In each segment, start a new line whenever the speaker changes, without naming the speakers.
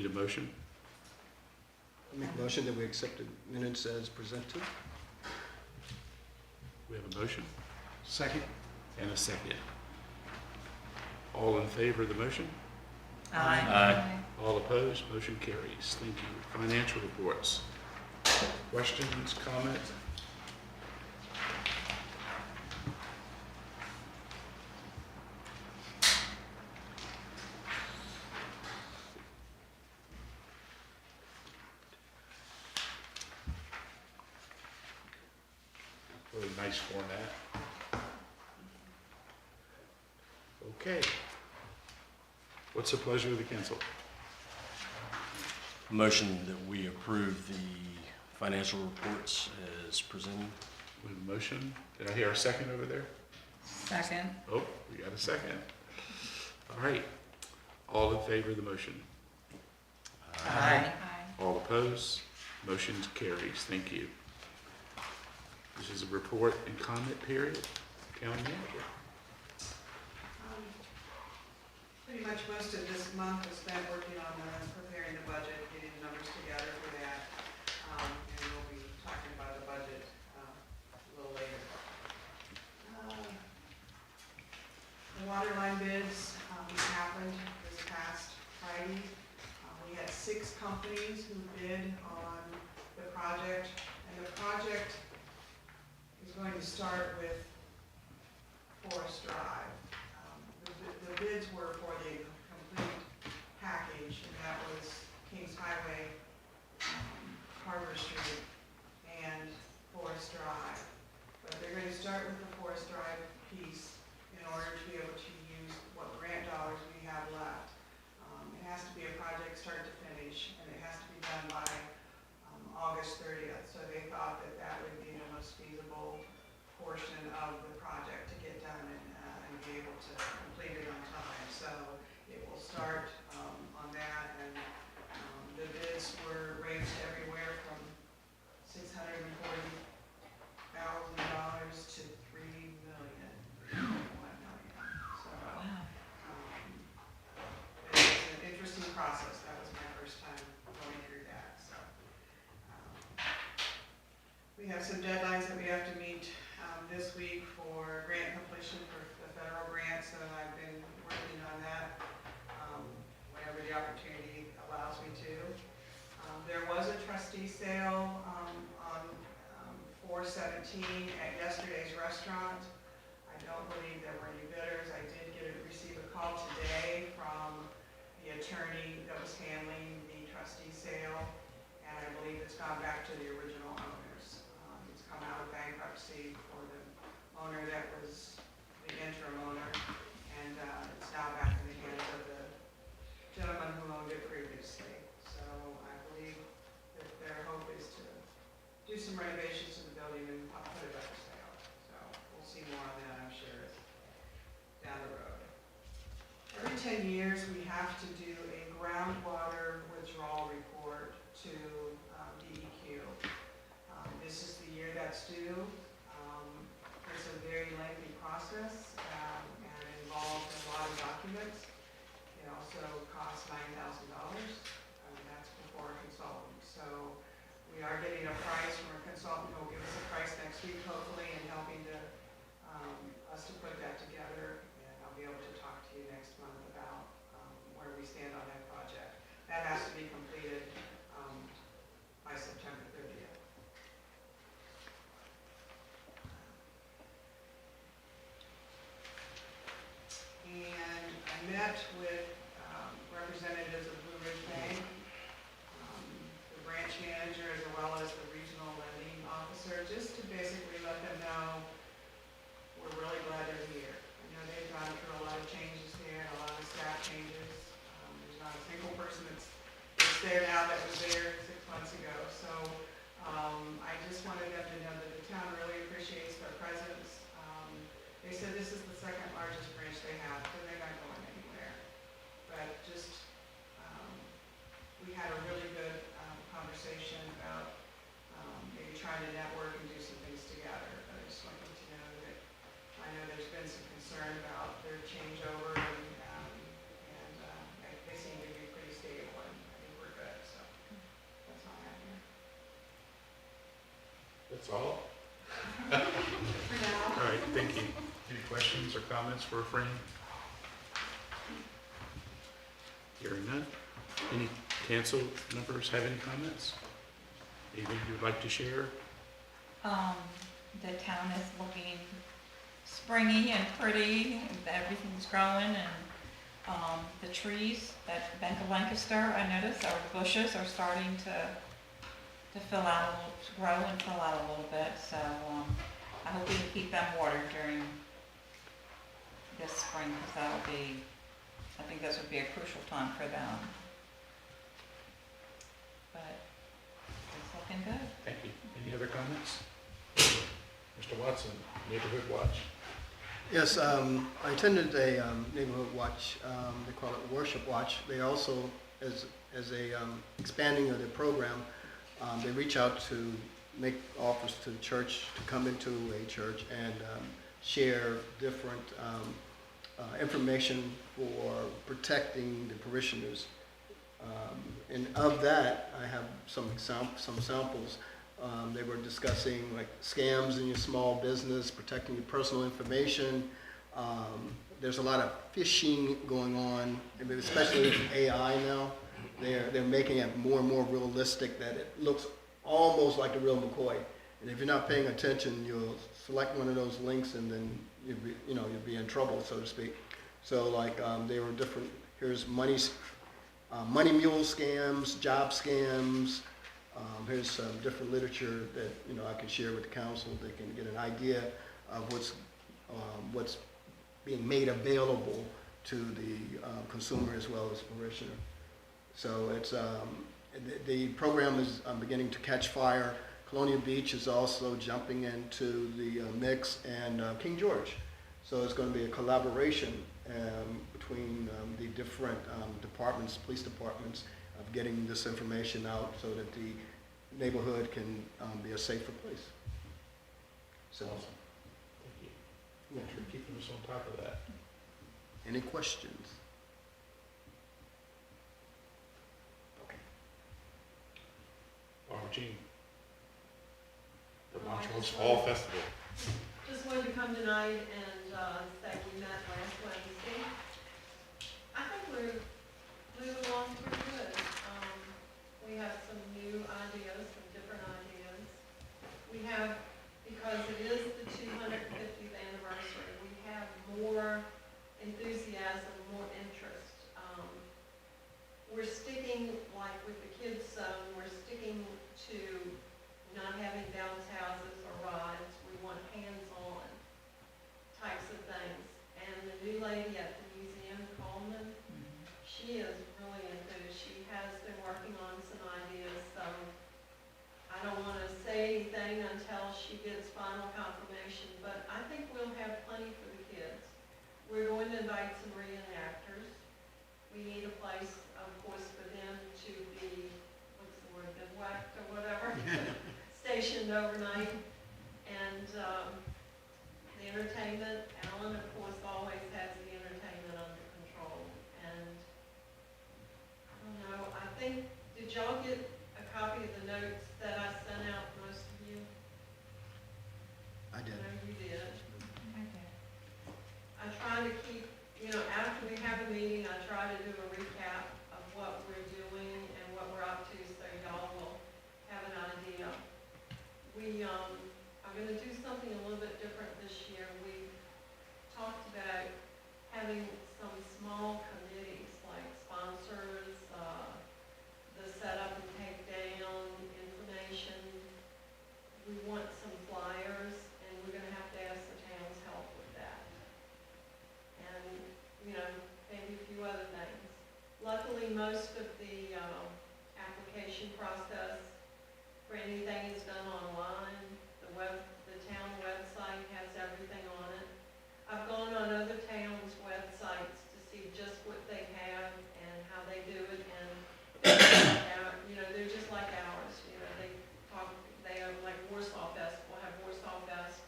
a motion?
I make a motion that we accept the minutes as presented.
We have a motion
Second.
and a second. All in favor of the motion?
Aye.
All opposed? Motion carries. Thank you. Financial reports. Questions, comments? Really nice format. Okay. What's the pleasure of the council?
Motion that we approve the financial reports as presented.
We have a motion. Did I hear a second over there?
Second.
Oh, we got a second. All right. All in favor of the motion?
Aye.
All opposed? Motion carries. Thank you. This is a report and comment period. County manager.
Pretty much most of this month was spent working on preparing the budget, getting the numbers together for that. And we'll be talking about the budget a little later. The water line bids happened this past Friday. We had 6 companies who bid on the project, and the project is going to start with Forest Drive. The bids were for the complete package, and that was Kings Highway, Harbor Street, and Forest Drive. But they're going to start with the Forest Drive piece in order to be able to use what grant dollars we have left. It has to be a project start to finish, and it has to be done by August 30th. So they thought that that would be the most feasible portion of the project to get done and be able to complete it on time. So it will start on that, and the bids were ranged everywhere from $640,000 to $3 million, $1 million. So it's an interesting process. That was my first time going through that. So we have some deadlines that we have to meet this week for grant completion for the federal grant, so I've been working on that whenever the opportunity allows me to. There was a trustee sale on 4/17 at yesterday's restaurant. I don't believe there were any bidders. I did receive a call today from the attorney that was handling the trustee sale, and I believe it's gone back to the original owners. It's come out of bankruptcy for the owner that was the interim owner, and it's now back in the hands of the gentleman who owned it previously. So I believe that their hope is to do some renovations to the building and put it up for sale. So we'll see more on that, I'm sure, down the road. Every 10 years, we have to do a groundwater withdrawal report to DEQ. This is the year that's due. It's a very lengthy process and involves a lot of documents. It also costs $9,000. That's before a consultant. So we are getting a price from a consultant who will give us a price next week, hopefully, and helping to us to put that together. And I'll be able to talk to you next month about where we stand on that project. That has to be completed by September 30th. And I met with representatives of Blue Ridge Bank, the branch manager, as well as the regional lending officer, just to basically let them know we're really glad they're here. I know they've gone through a lot of changes here, a lot of staff changes. There's not a single person that's there now that was there 6 months ago. So I just wanted them to know that the town really appreciates their presence. They said this is the second largest branch they have, so they're not going anywhere. But just, we had a really good conversation about maybe trying to network and do some things together. But I just wanted to know that I know there's been some concern about their changeover, and they seem to be pretty stable, and I think we're
That's all? All right, thank you. Any questions or comments for Fran? Hearing none. Any council members have any comments? Anything you would like to share?
The town is looking springy and pretty, and everything's growing, and, the trees at Bank of Lancaster, I noticed, or the bushes are starting to fill out a little, to grow and fill out a little bit, so, I hope we can keep them watered during this spring, because that'll be, I think this would be a crucial time for them. But it's looking good.
Thank you. Any other comments? Mr. Watson, Neighborhood Watch.
Yes, I attended a neighborhood watch, they call it Worship Watch. They also, as a expanding of their program, they reach out to make offers to the church, to come into a church and share different information for protecting the parishioners. And of that, I have some samples. They were discussing like scams in your small business, protecting your personal information. There's a lot of phishing going on, especially with AI now. They're making it more and more realistic that it looks almost like the real McCoy. And if you're not paying attention, you'll select one of those links and then you'll be in trouble, so to speak. So like there were different. Here's money mule scams, job scams. Here's some different literature that I can share with the council. They can get an idea of what's being made available to the consumer as well as parishioner. So it's the program is beginning to catch fire. Colonial Beach is also jumping into the mix, and King George. So it's going to be a collaboration between the different departments, police departments, of getting this information out so that the neighborhood can be a safer place. So,
Awesome. Thank you. Thanks for keeping us on top of that.
any questions? Okay.
Barbara Jean. The Montross Fall Festival.
Just wanted to come tonight and say we met last Wednesday. I think we're moving along pretty good. We have some new ideas, some different ideas. We have, because it is the 250th anniversary, we have more enthusiasm, more interest. We're sticking, like with the kids' zone, we're sticking to not having bounce houses or rides. We want hands-on types of things. And the new lady at the museum, Coleman, she is really enthused. She has been working on some ideas, so I don't want to say anything until she gets final confirmation, but I think we'll have plenty for the kids. We're going to invite some reenactors. We need a place, of course, for them to be, what's the word, bivouacked or whatever, stationed overnight. And the entertainment, Alan, of course, always has the entertainment under control. And I don't know, I think, did y'all get a copy of the notes that I sent out, most of you?
I did.
I know you did.
Okay.
I try to keep, after we have a meeting, I try to do a recap of what we're doing and what we're up to, so y'all will have an idea. We are going to do something a little bit different this year. We talked about having some small committees, like sponsors, the setup and take down information. We want some flyers, and we're going to have to ask the town's help with that. And, maybe a few other things. Luckily, most of the application process for anything is done online. The town website has everything on it. I've gone on other towns' websites to see just what they have and how they do it, and they're just like ours. They have like Warsaw Festival, have Warsaw Fest,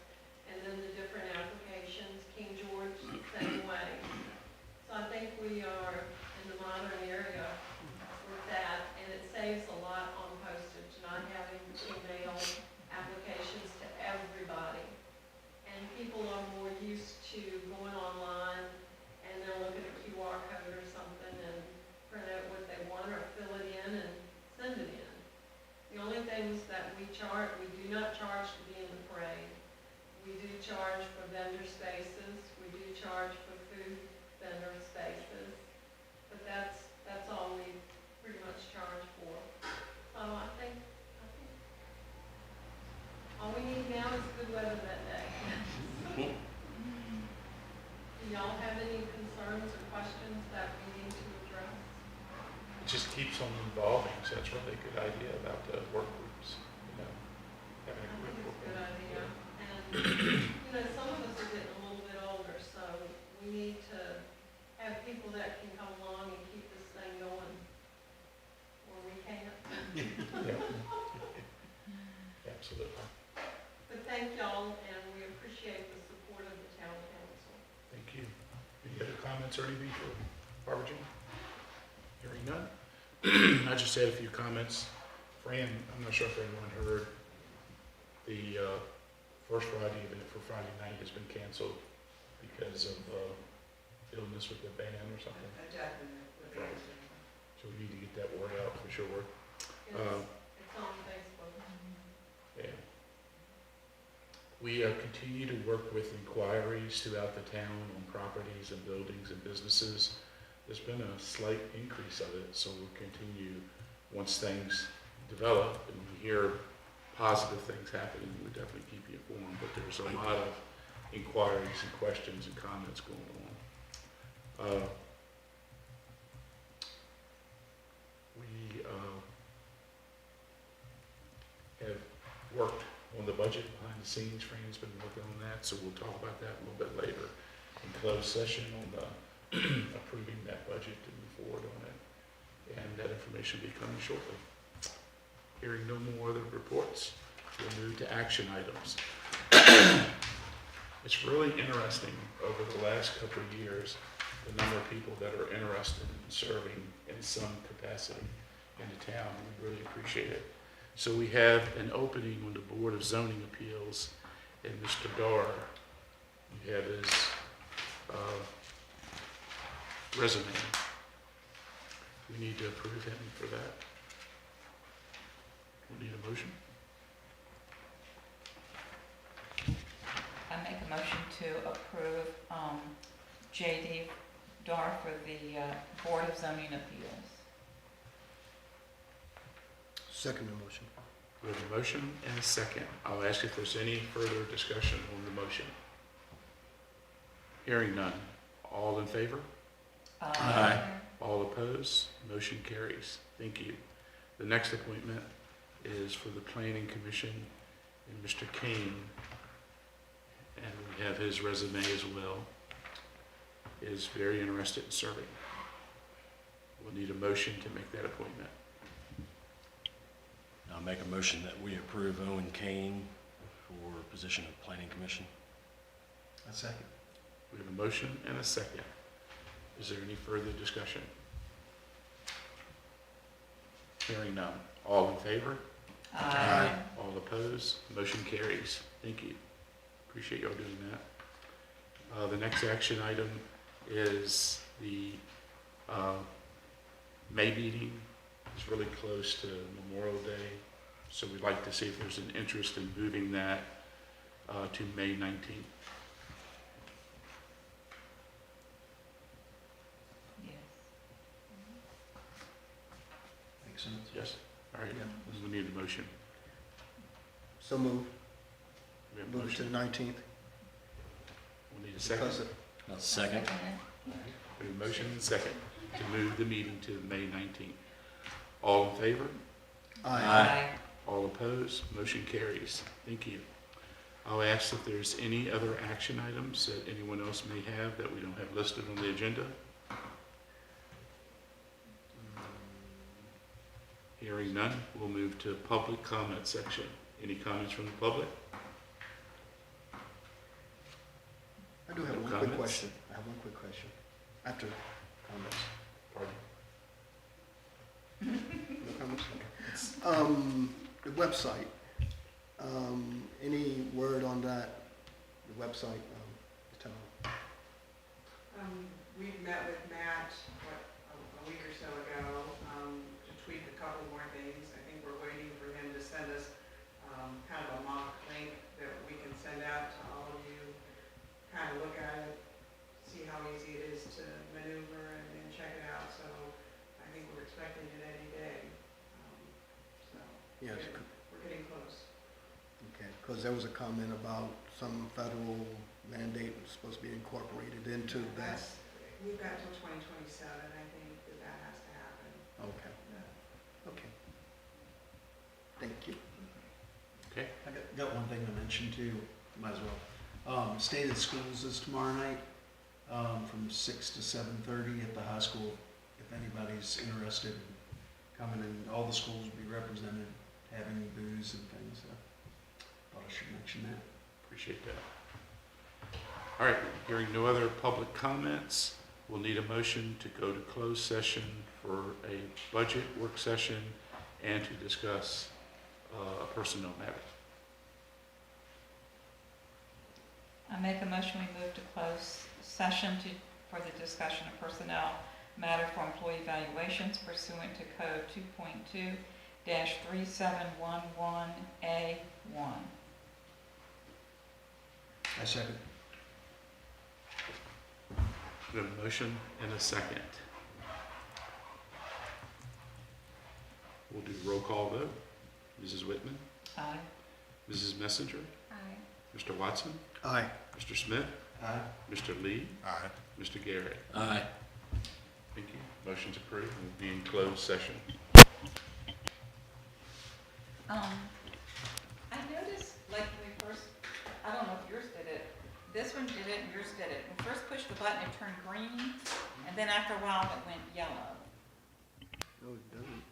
and then the different applications. King George, same way. So I think we are in the modern area with that, and it saves a lot on postage, not having to mail applications
evolving, so that's really a good idea about the work groups, you know, having
I
a
think
group.
it's a good idea. And, you know, some of us are getting a little bit older, so we need to have people that can come along and keep this thing going. Or we can't.
Yeah. Absolutely.
But thank y'all, and we appreciate the support of the town council.
Thank you. Any other comments or anything for Barbara Jean? Hearing none. I just had a few comments. Fran, I'm not sure if anyone heard, the first Friday event for Friday night has been canceled because of illness with the band or something.
Definitely.
So we need to get that word out for sure.
It's on Facebook.
Yeah. We continue to work with inquiries throughout the town on properties and buildings and businesses. There's been a slight increase of it, so we'll continue once things develop and we hear positive things happening, we'll definitely keep you informed. But there's a lot of inquiries and questions and comments going on. We have worked on the budget behind the scenes. Fran's been working on that, so we'll talk about that a little bit later in closed session on the approving that budget to move forward on it. And that information will be coming shortly. Hearing no more other reports, we'll move to action items. It's really interesting over the last couple of years, the number of people that are interested in serving in some capacity in the town. We really appreciate it. So we have an opening on the Board of Zoning Appeals, and Mr. Dar, you have his resume. We need to approve him for that. We need a motion.
I make a motion to approve J.D. Dar for the Board of Zoning Appeals.
Second motion.
We have a motion and a second. I'll ask if there's any further discussion on the motion. Hearing none. All in favor?
Aye.
All opposed? Motion carries. Thank you. The next appointment is for the Planning Commission and Mr. Kane. And we have his resume as well. Is very interested in serving. We'll need a motion to make that appointment.
I'll make a motion that we approve Owen Kane for position of Planning Commission.
A second.
We have a motion and a second. Is there any further discussion? Hearing none. All in favor?
Aye.
All opposed? Motion carries. Thank you. Appreciate y'all doing that. The next action item is the May meeting. It's really close to Memorial Day, so we'd like to see if there's an interest in moving that to May 19th.
Yes.
Makes sense.
Yes? All right.
Yeah.
We need a motion.
So move.
We have a
Move it to
motion.
the 19th.
We'll need a second.
Because
I'll second.
We have a motion and a second to move the meeting to May 19th. All in favor?
Aye.
All opposed? Motion carries. Thank you. I'll ask if there's any other action items that anyone else may have that we don't have listed on the agenda. Hearing none, we'll move to public comment section. Any comments from the public?
I do have
No
one quick
comments?
question. I have one quick question. After comments.
Pardon?
No comments? Okay. The website, any word on that? The website, tell me.
We've met with Matt, a week or so ago, to tweak a couple more things. I think we're waiting for him to send us, kind of a mock link that we can send out to all of you. Kind of look at it, see how easy it is to maneuver and check it out. So I think we're expecting it any day. So
Yes,
we're getting close.
okay, because there was a comment about some federal mandate was supposed to be incorporated into that.
We've got till 2027, I think, that has to happen.
Okay.
Okay,
I got one thing to mention too, might as well. State of the Schools is tomorrow night, from 6 to 7:30 at the high school. If anybody's interested in coming in, all the schools will be represented, having booze and things, so thought I should mention that.
appreciate that. All right, hearing no other public comments, we'll need a motion to go to closed session for a budget work session and to discuss a personnel matter.
I make a motion, we move to close session for the discussion of personnel matter for employee evaluations pursuant to code 2.2-3711A1.
I second.
We have a motion and a second. We'll do roll call vote. Mrs. Whitman,
Aye.
Mrs. Messenger,
Aye.
Mr. Watson,
Aye.
Mr. Smith,
Aye.
Mr. Lee,
Aye.
Mr. Garrett.
Aye.
Thank you. Motion's approved. We'll be in closed session.
I noticed, like when we first, I don't know if yours did it, this one did it and yours did it. When we first pushed the button, it turned green, and then after a while, it went yellow.
No, it doesn't.